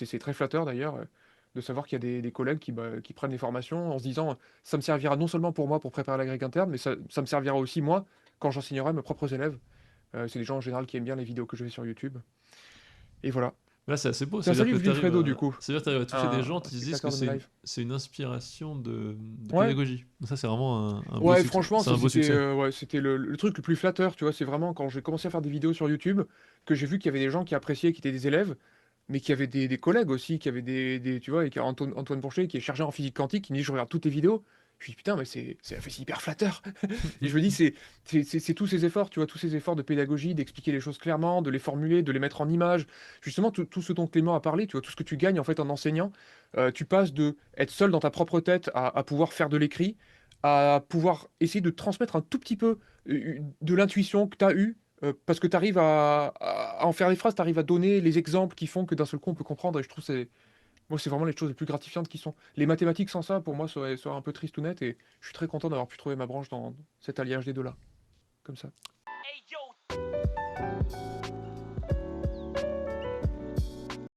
C'est très flatteur d'ailleurs, de savoir qu'il y a des collègues qui prennent des formations en se disant: «Ça me servira non seulement pour moi pour préparer la grecque interne, mais ça me servira aussi moi quand j'enseignerai à mes propres élèves». C'est des gens en général qui aiment bien les vidéos que je fais sur YouTube et voilà. Là, c'est assez beau. Tiens, C'est-à-dire que salut tu arrives Vilfredo du à, coup, c'est-à-dire que t'arrives à toucher des gens un qui se disent que spectateur de mes lives. c'est une inspiration de Ouais, pédagogie. Ça, c'est vraiment un beau ouais succès. franchement C'est ça un beau c'était, succès. ouais, c'était le truc le plus flatteur, tu vois? C'est vraiment quand j'ai commencé à faire des vidéos sur YouTube, que j'ai vu qu'il y avait des gens qui appréciaient, qui étaient des élèves, mais qu'il y avait des collègues aussi, qui avaient des tu vois? Et qu'il y a Antoine Pourchet qui est chargé en physique quantique, qui me dit: «Je regarde toutes tes vidéos». Je me dis: «Putain, mais c'est hyper flatteur». Et je me dis: «C'est tous ces efforts, tu vois? Tous ces efforts de pédagogie, d'expliquer les choses clairement, de les formuler, de les mettre en images». Justement, tout ce dont Clément a parlé, tu vois? Tout ce que tu gagnes, en fait, en enseignant, tu passes de être seul dans ta propre tête à pouvoir faire de l'écrit, à pouvoir essayer de transmettre un tout petit peu, de l'intuition que tu as eue, parce que tu arrives à en faire des phrases, tu arrives à donner les exemples qui font que d'un seul coup on peut comprendre et je trouve c'est vraiment les choses les plus gratifiantes qui sont. Les mathématiques sans ça, pour moi, serait un peu triste ou net et je suis très content d'avoir pu trouver ma branche dans cet alliage des 2 là, comme ça.